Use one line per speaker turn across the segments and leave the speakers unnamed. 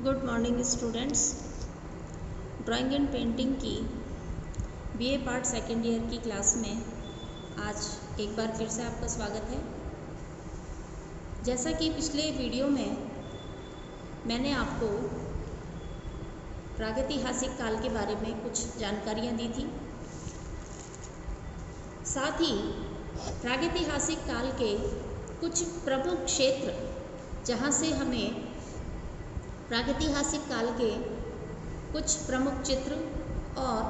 Good morning students. Drawing and painting की BA part second year की class में आज एक बार फिर से आपका स्वागत है। जैसा कि पिछले वीडियो में मैंने आपको प्रागैतिहासिक काल के बारे में कुछ जानकारियाँ दी थी, साथ ही प्रागैतिहासिक काल के कुछ प्रमुख क्षेत्र जहाँ से हमें प्रागैतिहासिक काल के कुछ प्रमुख चित्र और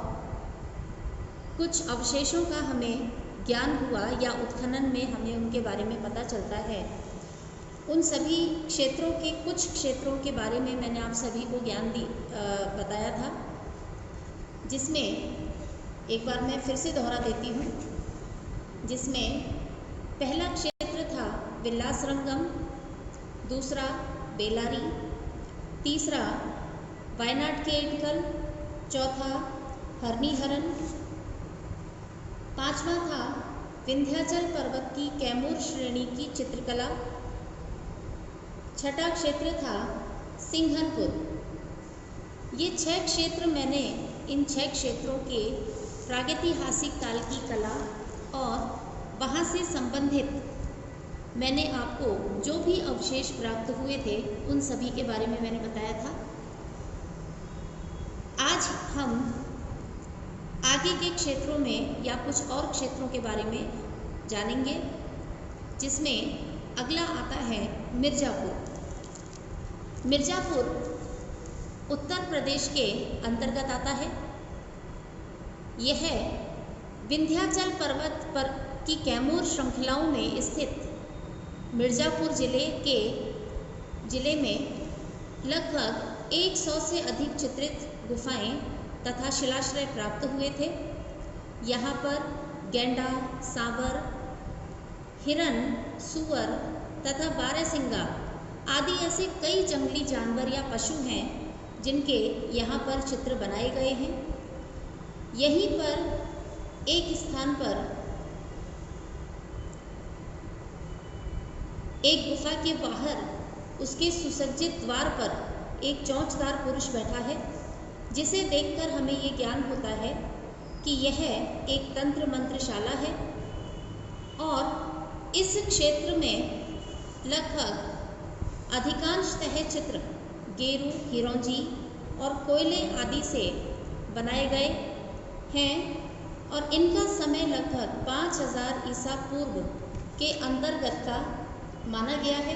कुछ अवशेषों का हमें ज्ञान हुआ या उत्खनन में हमें उनके बारे में पता चलता है। उन सभी क्षेत्रों के कुछ क्षेत्रों के बारे में मैंने आप सभी को ज्ञान बताया था, जिसमें एक बार मैं फिर से दोहरा देती हूँ। जिसमें पहला क्षेत्र था विलासरंगम, दूसरा बेलारी, तीसरा वायनाड के इटकल, चौथा हरनीहरन, पांचवा था विंध्याचल पर्वत की कैमूर श्रेणी की चित्रकला, छठा क्षेत्र था सिंघनपुर। ये 6 क्षेत्र मैंने इन 6 क्षेत्रों के प्रागैतिहासिक काल की कला और वहाँ से संबंधित मैंने आपको जो भी अवशेष प्राप्त हुए थे उन सभी के बारे में मैंने बताया था। आज हम आगे के क्षेत्रों में या कुछ और क्षेत्रों के बारे में जानेंगे, जिसमें अगला आता है मिर्ज़ापुर। मिर्ज़ापुर उत्तर प्रदेश के अंतर्गत आता है। यह विंध्याचल पर्वत पर की कैमूर श्रृंखलाओं में स्थित मिर्ज़ापुर जिले में लगभग 100 से अधिक चित्रित गुफाएं तथा शिलाश्रय प्राप्त हुए थे। यहाँ पर गैंडा, सांवर, हिरन, सूअर तथा बारहसिंगा आदि ऐसे कई जंगली जानवर या पशु हैं जिनके यहाँ पर चित्र बनाए गए हैं। यहीं पर एक स्थान पर एक गुफा के बाहर उसके सुसज्जित द्वार पर एक चोंचदार पुरुष बैठा है, जिसे देखकर हमें ये ज्ञान होता है कि यह एक तंत्र मंत्रशाला है। और इस क्षेत्र में लगभग अधिकांशतः चित्र गेरू, हिरोंजी और कोयले आदि से बनाए गए हैं और इनका समय लगभग 5000 ईसा पूर्व के अंतर्गत का माना गया है।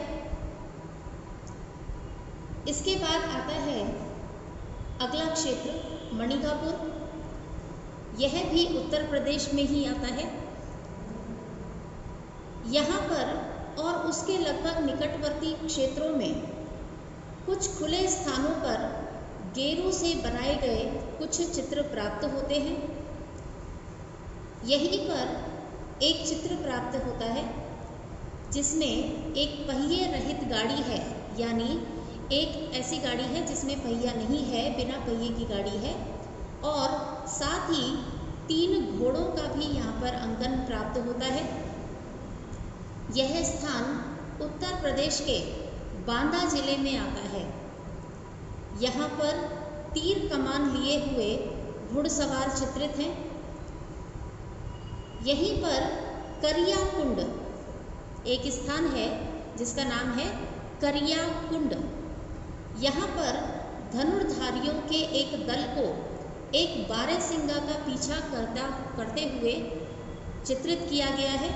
इसके बाद आता है अगला क्षेत्र मणिकापुर। यह भी उत्तर प्रदेश में ही आता है। यहाँ पर और उसके लगभग निकटवर्ती क्षेत्रों में कुछ खुले स्थानों पर गेरू से बनाए गए कुछ चित्र प्राप्त होते हैं। यहीं पर एक चित्र प्राप्त होता है जिसमें एक पहिए रहित गाड़ी है, यानी एक ऐसी गाड़ी है जिसमें पहिया नहीं है, बिना पहिए की गाड़ी है, और साथ ही 3 घोड़ों का भी यहाँ पर अंकन प्राप्त होता है। यह स्थान उत्तर प्रदेश के बांदा जिले में आता है। यहाँ पर तीर कमान लिए हुए घुड़सवार चित्रित हैं। यहीं पर करिया कुंड एक स्थान है जिसका नाम है करिया कुंड। यहाँ पर धनुर्धारियों के एक दल को एक बारहसिंगा का पीछा करते हुए चित्रित किया गया है।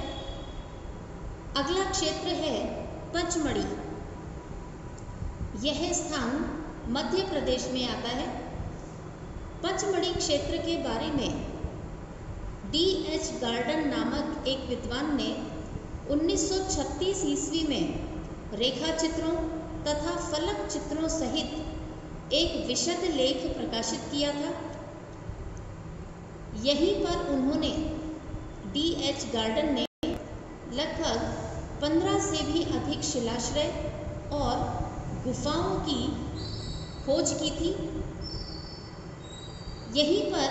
अगला क्षेत्र है पचमढ़ी। यह स्थान मध्य प्रदेश में आता है। पचमढ़ी क्षेत्र के बारे में D.H. गार्डन नामक एक विद्वान ने 1936 ईस्वी में रेखा चित्रों तथा फलक चित्रों सहित एक विशद लेख प्रकाशित किया था। यहीं पर उन्होंने D.H. गार्डन ने लगभग 15 से भी अधिक शिलाश्रय और गुफाओं की खोज की थी। यहीं पर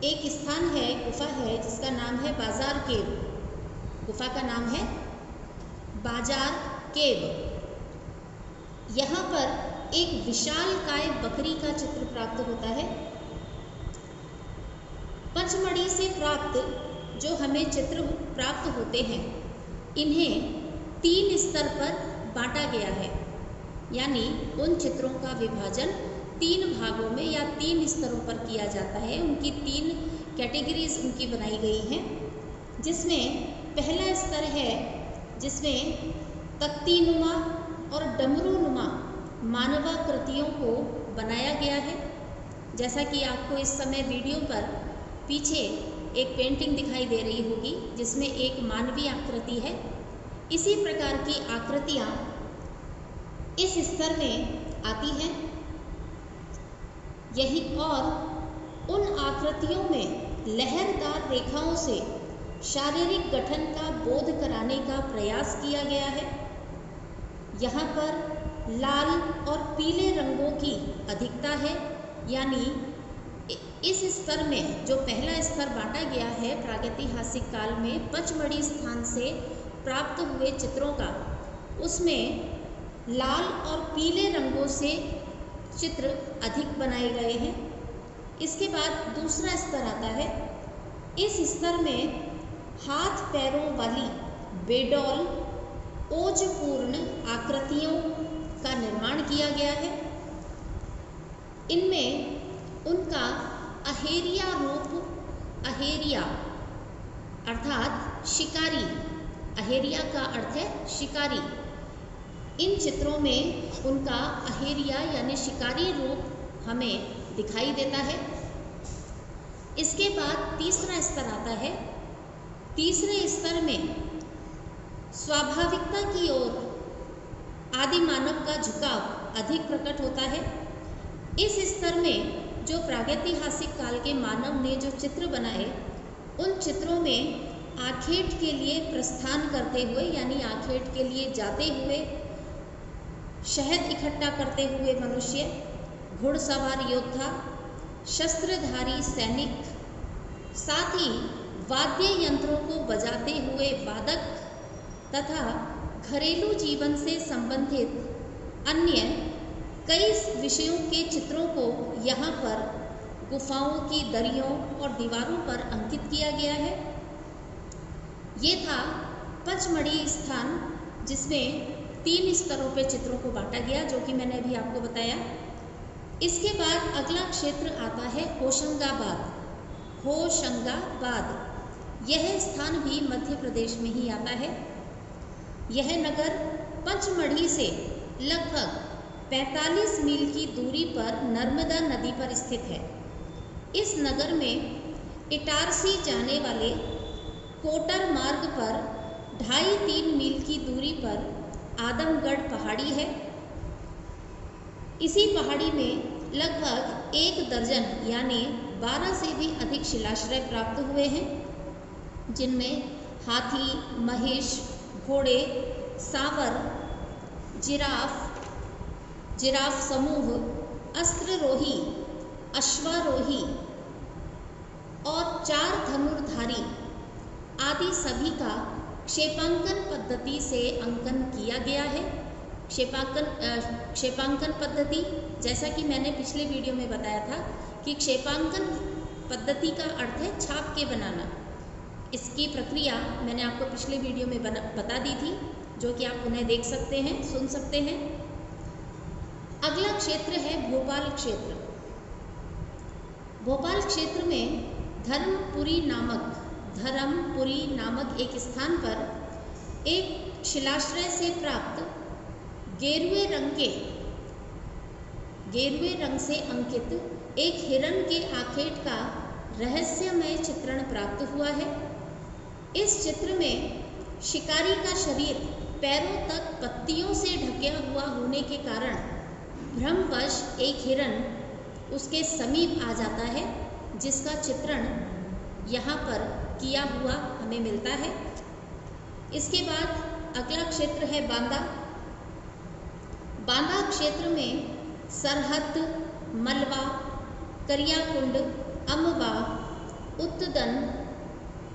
एक स्थान है, गुफा है, जिसका नाम है बाजार केव। गुफा का नाम है बाजार केव। यहाँ पर एक विशालकाय बकरी का चित्र प्राप्त होता है। पंचमढ़ी से प्राप्त जो हमें चित्र प्राप्त होते हैं, इन्हें 3 स्तर पर बांटा गया है, यानी उन चित्रों का विभाजन 3 भागों में या 3 स्तरों पर किया जाता है। उनकी 3 कैटेगरीज उनकी बनाई गई हैं, जिसमें पहला स्तर है जिसमें तख्तीनुमा और डमरूनुमा मानवाकृतियों को बनाया गया है। जैसा कि आपको इस समय वीडियो पर पीछे एक पेंटिंग दिखाई दे रही होगी जिसमें एक मानवीय आकृति है। इसी प्रकार की आकृतियाँ इस स्तर में आती हैं। यही और उन आकृतियों में लहरदार रेखाओं से शारीरिक गठन का बोध कराने का प्रयास किया गया है। यहाँ पर लाल और पीले रंगों की अधिकता है, यानी इस स्तर में जो पहला स्तर बांटा गया है प्रागैतिहासिक काल में पचमढ़ी स्थान से प्राप्त हुए चित्रों का, उसमें लाल और पीले रंगों से चित्र अधिक बनाए गए हैं। इसके बाद दूसरा स्तर आता है। इस स्तर में हाथ पैरों वाली बेडौल ओजपूर्ण आकृतियों का निर्माण किया गया है। इनमें उनका अहेरिया रूप, अहेरिया अर्थात शिकारी, अहेरिया का अर्थ है शिकारी। इन चित्रों में उनका अहेरिया यानी शिकारी रूप हमें दिखाई देता है। इसके बाद तीसरा स्तर आता है। तीसरे स्तर में स्वाभाविकता की ओर आदि मानव का झुकाव अधिक प्रकट होता है। इस स्तर में जो प्रागैतिहासिक काल के मानव ने जो चित्र बनाए, उन चित्रों में आखेट के लिए प्रस्थान करते हुए यानी आखेट के लिए जाते हुए, शहद इकट्ठा करते हुए मनुष्य, घुड़सवार योद्धा, शस्त्रधारी सैनिक, साथ ही वाद्य यंत्रों को बजाते हुए वादक तथा घरेलू जीवन से संबंधित अन्य कई विषयों के चित्रों को यहाँ पर गुफाओं की दरियों और दीवारों पर अंकित किया गया है। ये था पचमढ़ी स्थान, जिसमें 3 स्तरों पे चित्रों को बांटा गया, जो कि मैंने अभी आपको बताया। इसके बाद अगला क्षेत्र आता है होशंगाबाद। होशंगाबाद यह स्थान भी मध्य प्रदेश में ही आता है। यह नगर पचमढ़ी से लगभग 45 मील की दूरी पर नर्मदा नदी पर स्थित है। इस नगर में इटारसी जाने वाले कोटर मार्ग पर 2.5-3 मील की दूरी पर आदमगढ़ पहाड़ी है। इसी पहाड़ी में लगभग 1 दर्जन यानी 12 से भी अधिक शिलाश्रय प्राप्त हुए हैं, जिनमें हाथी, महिष, घोड़े, सांवर, जिराफ समूह, अस्त्ररोही, अश्वारोही और 4 धनुर्धारी आदि सभी का क्षेपांकन पद्धति से अंकन किया गया है। क्षेपांकन पद्धति, जैसा कि मैंने पिछले वीडियो में बताया था कि क्षेपांकन पद्धति का अर्थ है छाप के बनाना। इसकी प्रक्रिया मैंने आपको पिछले वीडियो में बता दी थी, जो कि आप उन्हें देख सकते हैं, सुन सकते हैं। अगला क्षेत्र है भोपाल क्षेत्र। भोपाल क्षेत्र में धर्मपुरी नामक एक स्थान पर एक शिलाश्रय से प्राप्त गेरुए रंग से अंकित एक हिरण के आखेट का रहस्यमय चित्रण प्राप्त हुआ है। इस चित्र में शिकारी का शरीर पैरों तक पत्तियों से ढका हुआ होने के कारण भ्रमवश एक हिरण उसके समीप आ जाता है, जिसका चित्रण यहाँ पर किया हुआ हमें मिलता है। इसके बाद अगला क्षेत्र है बांदा। बांदा क्षेत्र में सरहद, मलवा, करियाकुंड, अम्बा, उत्तदन,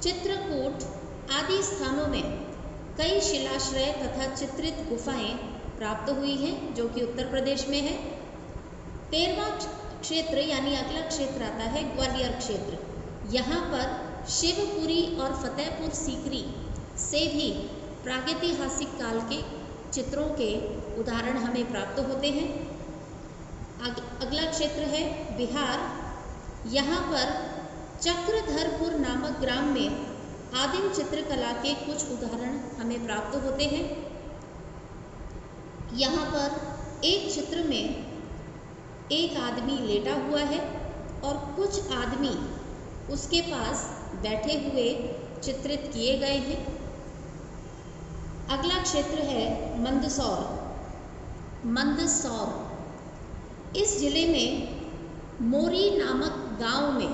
चित्रकूट आदि स्थानों में कई शिलाश्रय तथा चित्रित गुफाएं प्राप्त हुई हैं, जो कि उत्तर प्रदेश में है। 13वां क्षेत्र यानी अगला क्षेत्र आता है ग्वालियर क्षेत्र। यहाँ पर शिवपुरी और फतेहपुर सीकरी से भी प्रागैतिहासिक काल के चित्रों के उदाहरण हमें प्राप्त होते हैं। अगला क्षेत्र है बिहार। यहाँ पर चक्रधरपुर नामक ग्राम में आदिम चित्रकला के कुछ उदाहरण हमें प्राप्त होते हैं। यहाँ पर एक चित्र में एक आदमी लेटा हुआ है और कुछ आदमी उसके पास बैठे हुए चित्रित किए गए हैं। अगला क्षेत्र है मंदसौर। मंदसौर इस जिले में मोरी नामक गांव में,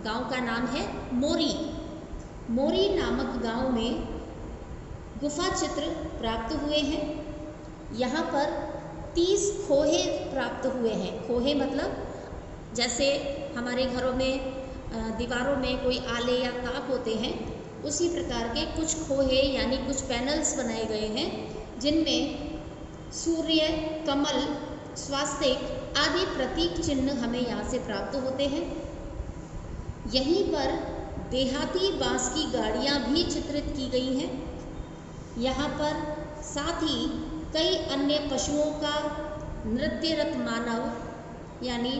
गांव का नाम है मोरी, मोरी नामक गांव में गुफा चित्र प्राप्त हुए हैं। यहाँ पर 30 खोहे प्राप्त हुए हैं। खोहे मतलब जैसे हमारे घरों में दीवारों में कोई आले या ताक होते हैं, उसी प्रकार के कुछ खोहे यानी कुछ पैनल्स बनाए गए हैं, जिनमें सूर्य, कमल, स्वास्तिक आदि प्रतीक चिन्ह हमें यहाँ से प्राप्त होते हैं। यहीं पर देहाती बांस की गाड़ियाँ भी चित्रित की गई हैं। यहाँ पर साथ ही कई अन्य पशुओं का नृत्यरत मानव यानी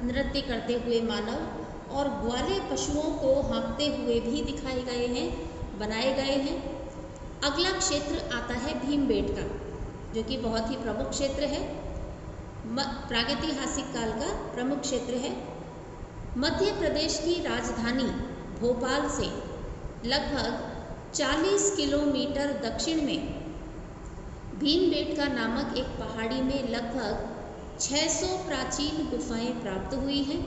नृत्य करते हुए मानव और ग्वाले पशुओं को हाँकते हुए भी दिखाए गए हैं, बनाए गए हैं। अगला क्षेत्र आता है भीमबेटका, जो कि बहुत ही प्रमुख क्षेत्र है, प्रागैतिहासिक काल का प्रमुख क्षेत्र है। मध्य प्रदेश की राजधानी भोपाल से लगभग 40 किलोमीटर दक्षिण में भीमबेटका नामक एक पहाड़ी में लगभग 600 प्राचीन गुफाएं प्राप्त हुई हैं।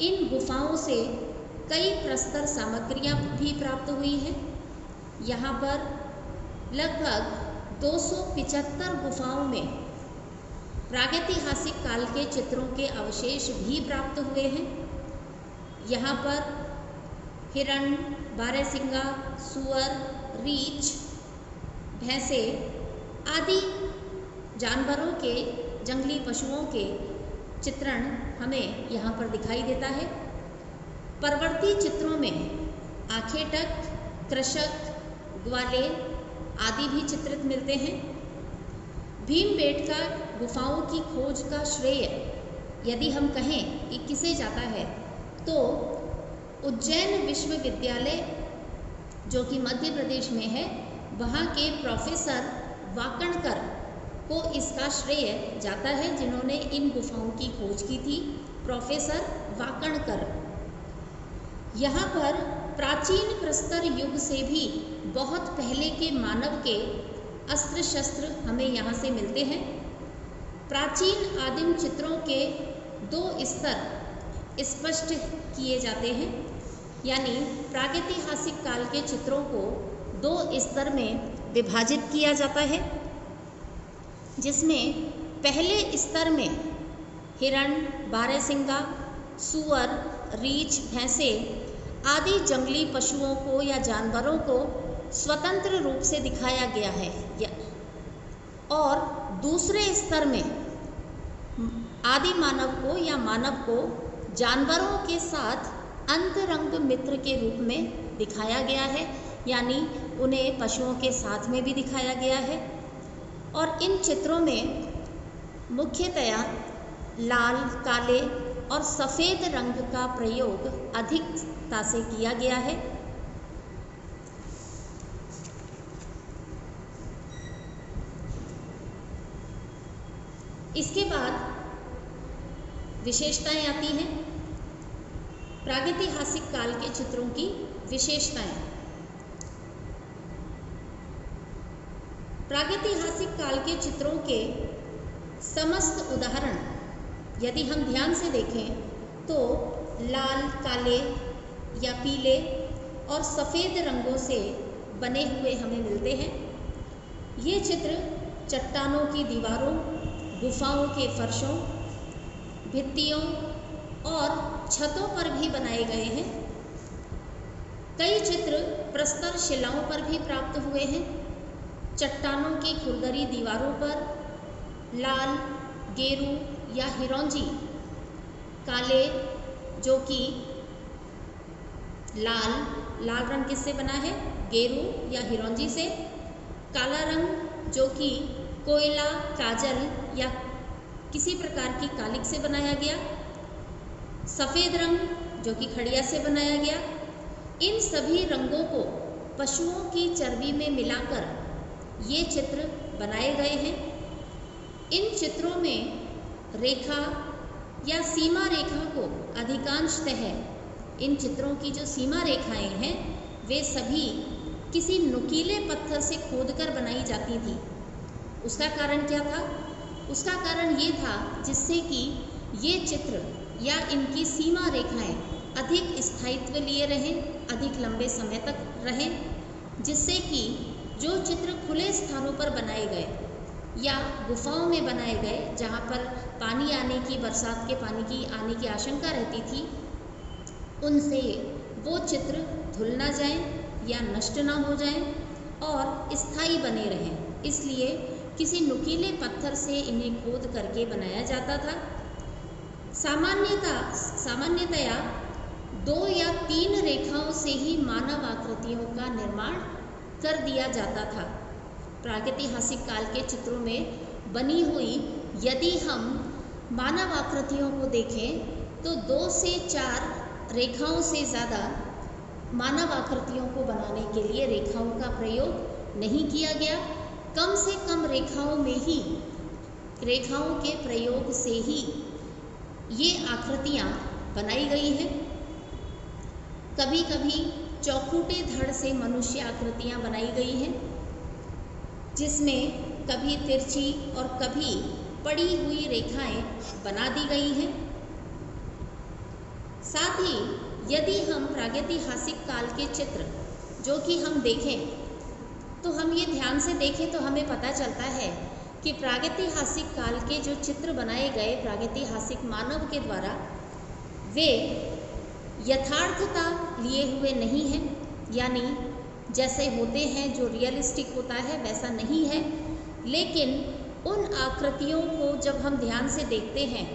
इन गुफाओं से कई प्रस्तर सामग्रियां भी प्राप्त हुई हैं। यहाँ पर लगभग 275 गुफाओं में प्रागैतिहासिक काल के चित्रों के अवशेष भी प्राप्त हुए हैं। यहाँ पर हिरण, बारहसिंगा, सूअर, रीछ, भैंसे आदि जानवरों के, जंगली पशुओं के चित्रण हमें यहाँ पर दिखाई देता है। परवर्ती चित्रों में आखेटक, कृषक, ग्वाले आदि भी चित्रित मिलते हैं। भीमबेटका गुफाओं की खोज का श्रेय यदि हम कहें कि किसे जाता है, तो उज्जैन विश्वविद्यालय जो कि मध्य प्रदेश में है, वहाँ के प्रोफेसर वाकणकर को इसका श्रेय जाता है, जिन्होंने इन गुफाओं की खोज की थी, प्रोफेसर वाकणकर। यहाँ पर प्राचीन प्रस्तर युग से भी बहुत पहले के मानव के अस्त्र शस्त्र हमें यहाँ से मिलते हैं। प्राचीन आदिम चित्रों के 2 स्तर स्पष्ट किए जाते हैं, यानी प्रागैतिहासिक काल के चित्रों को 2 स्तर में विभाजित किया जाता है, जिसमें पहले स्तर में हिरण, बारहसिंगा, सूअर, रीछ, भैंसे आदि जंगली पशुओं को या जानवरों को स्वतंत्र रूप से दिखाया गया है, और दूसरे स्तर में आदि मानव को या मानव को जानवरों के साथ अंतरंग मित्र के रूप में दिखाया गया है, यानी उन्हें पशुओं के साथ में भी दिखाया गया है। और इन चित्रों में मुख्यतया लाल, काले और सफ़ेद रंग का प्रयोग अधिकता से किया गया है। इसके बाद विशेषताएं आती हैं, प्रागैतिहासिक काल के चित्रों की विशेषताएं। प्रागैतिहासिक काल के चित्रों के समस्त उदाहरण यदि हम ध्यान से देखें तो लाल, काले या पीले और सफ़ेद रंगों से बने हुए हमें मिलते हैं। ये चित्र चट्टानों की दीवारों, गुफाओं के फर्शों, भित्तियों और छतों पर भी बनाए गए हैं। कई चित्र प्रस्तर शिलाओं पर भी प्राप्त हुए हैं। चट्टानों की खुरदरी दीवारों पर लाल, गेरू या हिरौंजी, काले जो कि लाल रंग किससे बना है? गेरू या हिरौंजी से। काला रंग जो कि कोयला, काजल या किसी प्रकार की कालिक से बनाया गया। सफ़ेद रंग जो कि खड़िया से बनाया गया। इन सभी रंगों को पशुओं की चर्बी में मिलाकर ये चित्र बनाए गए हैं। इन चित्रों में रेखा या सीमा रेखा को अधिकांशतः इन चित्रों की जो सीमा रेखाएं हैं वे सभी किसी नुकीले पत्थर से खोदकर बनाई जाती थी। उसका कारण क्या था? उसका कारण ये था जिससे कि ये चित्र या इनकी सीमा रेखाएं अधिक स्थायित्व लिए रहें, अधिक लंबे समय तक रहें, जिससे कि जो चित्र खुले स्थानों पर बनाए गए या गुफाओं में बनाए गए जहाँ पर पानी आने की, बरसात के पानी की आने की आशंका रहती थी, उनसे वो चित्र धुल ना जाएं या नष्ट ना हो जाएं और स्थायी बने रहें। इसलिए किसी नुकीले पत्थर से इन्हें खोद करके बनाया जाता था। सामान्यतया 2 या 3 रेखाओं से ही मानव आकृतियों का निर्माण कर दिया जाता था। प्रागैतिहासिक काल के चित्रों में बनी हुई यदि हम मानव आकृतियों को देखें तो 2 से 4 रेखाओं से ज़्यादा मानव आकृतियों को बनाने के लिए रेखाओं का प्रयोग नहीं किया गया। कम से कम रेखाओं के प्रयोग से ही ये आकृतियाँ बनाई गई हैं। कभी कभी चौखूटे धड़ से मनुष्य आकृतियाँ बनाई गई हैं, जिसमें कभी तिरछी और कभी पड़ी हुई रेखाएं बना दी गई हैं। साथ ही यदि हम प्रागैतिहासिक काल के चित्र जो कि हम देखें तो हम ये ध्यान से देखें तो हमें पता चलता है कि प्रागैतिहासिक काल के जो चित्र बनाए गए प्रागैतिहासिक मानव के द्वारा वे यथार्थता लिए हुए नहीं हैं, यानी जैसे होते हैं जो रियलिस्टिक होता है वैसा नहीं है। लेकिन उन आकृतियों को जब हम ध्यान से देखते हैं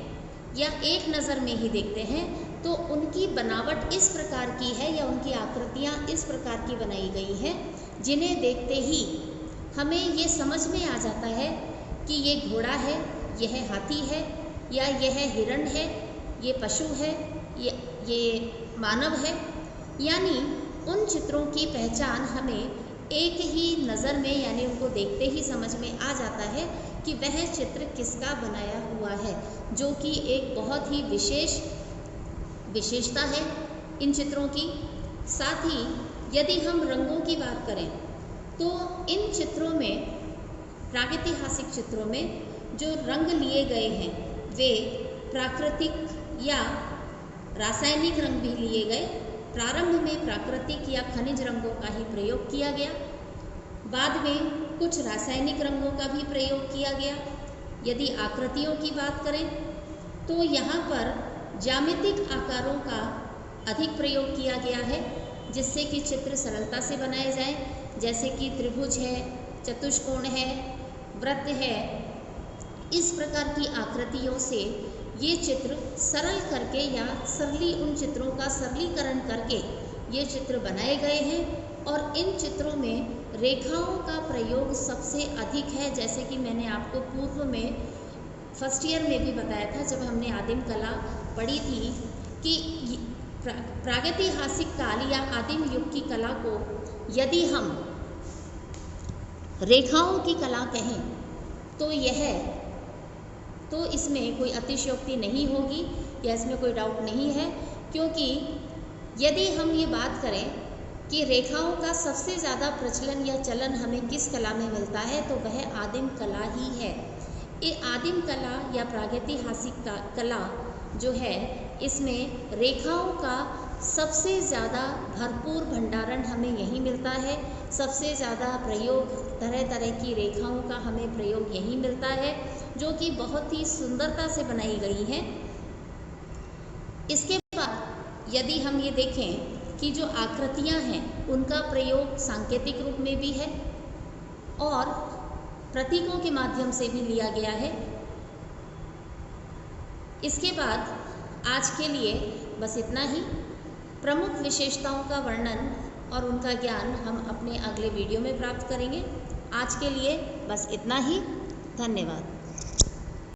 या एक नज़र में ही देखते हैं तो उनकी बनावट इस प्रकार की है या उनकी आकृतियाँ इस प्रकार की बनाई गई हैं जिन्हें देखते ही हमें ये समझ में आ जाता है कि ये घोड़ा है, यह हाथी है या यह हिरण है, ये पशु है, ये मानव है। यानी उन चित्रों की पहचान हमें एक ही नज़र में यानी उनको देखते ही समझ में आ जाता है कि वह चित्र किसका बनाया हुआ है, जो कि एक बहुत ही विशेषता है इन चित्रों की। साथ ही यदि हम रंगों की बात करें तो इन चित्रों में, प्रागैतिहासिक चित्रों में जो रंग लिए गए हैं वे प्राकृतिक या रासायनिक रंग भी लिए गए। प्रारंभ में प्राकृतिक या खनिज रंगों का ही प्रयोग किया गया, बाद में कुछ रासायनिक रंगों का भी प्रयोग किया गया। यदि आकृतियों की बात करें तो यहाँ पर ज्यामितिक आकारों का अधिक प्रयोग किया गया है जिससे कि चित्र सरलता से बनाए जाएं, जैसे कि त्रिभुज है, चतुष्कोण है, वृत्त है। इस प्रकार की आकृतियों से ये चित्र सरल करके या उन चित्रों का सरलीकरण करके ये चित्र बनाए गए हैं। और इन चित्रों में रेखाओं का प्रयोग सबसे अधिक है, जैसे कि मैंने आपको पूर्व में फर्स्ट ईयर में भी बताया था जब हमने आदिम कला पढ़ी थी कि प्रागैतिहासिक काल या आदिम युग की कला को यदि हम रेखाओं की कला कहें तो इसमें कोई अतिशयोक्ति नहीं होगी या इसमें कोई डाउट नहीं है, क्योंकि यदि हम ये बात करें कि रेखाओं का सबसे ज़्यादा प्रचलन या चलन हमें किस कला में मिलता है तो वह आदिम कला ही है। ये आदिम कला या प्रागैतिहासिक कला जो है इसमें रेखाओं का सबसे ज़्यादा भरपूर भंडारण हमें यहीं मिलता है। सबसे ज़्यादा प्रयोग तरह तरह की रेखाओं का हमें प्रयोग यहीं मिलता है जो कि बहुत ही सुंदरता से बनाई गई हैं। इसके बाद यदि हम ये देखें कि जो आकृतियाँ हैं उनका प्रयोग सांकेतिक रूप में भी है और प्रतीकों के माध्यम से भी लिया गया है। इसके बाद आज के लिए बस इतना ही। प्रमुख विशेषताओं का वर्णन और उनका ज्ञान हम अपने अगले वीडियो में प्राप्त करेंगे। आज के लिए बस इतना ही। धन्यवाद।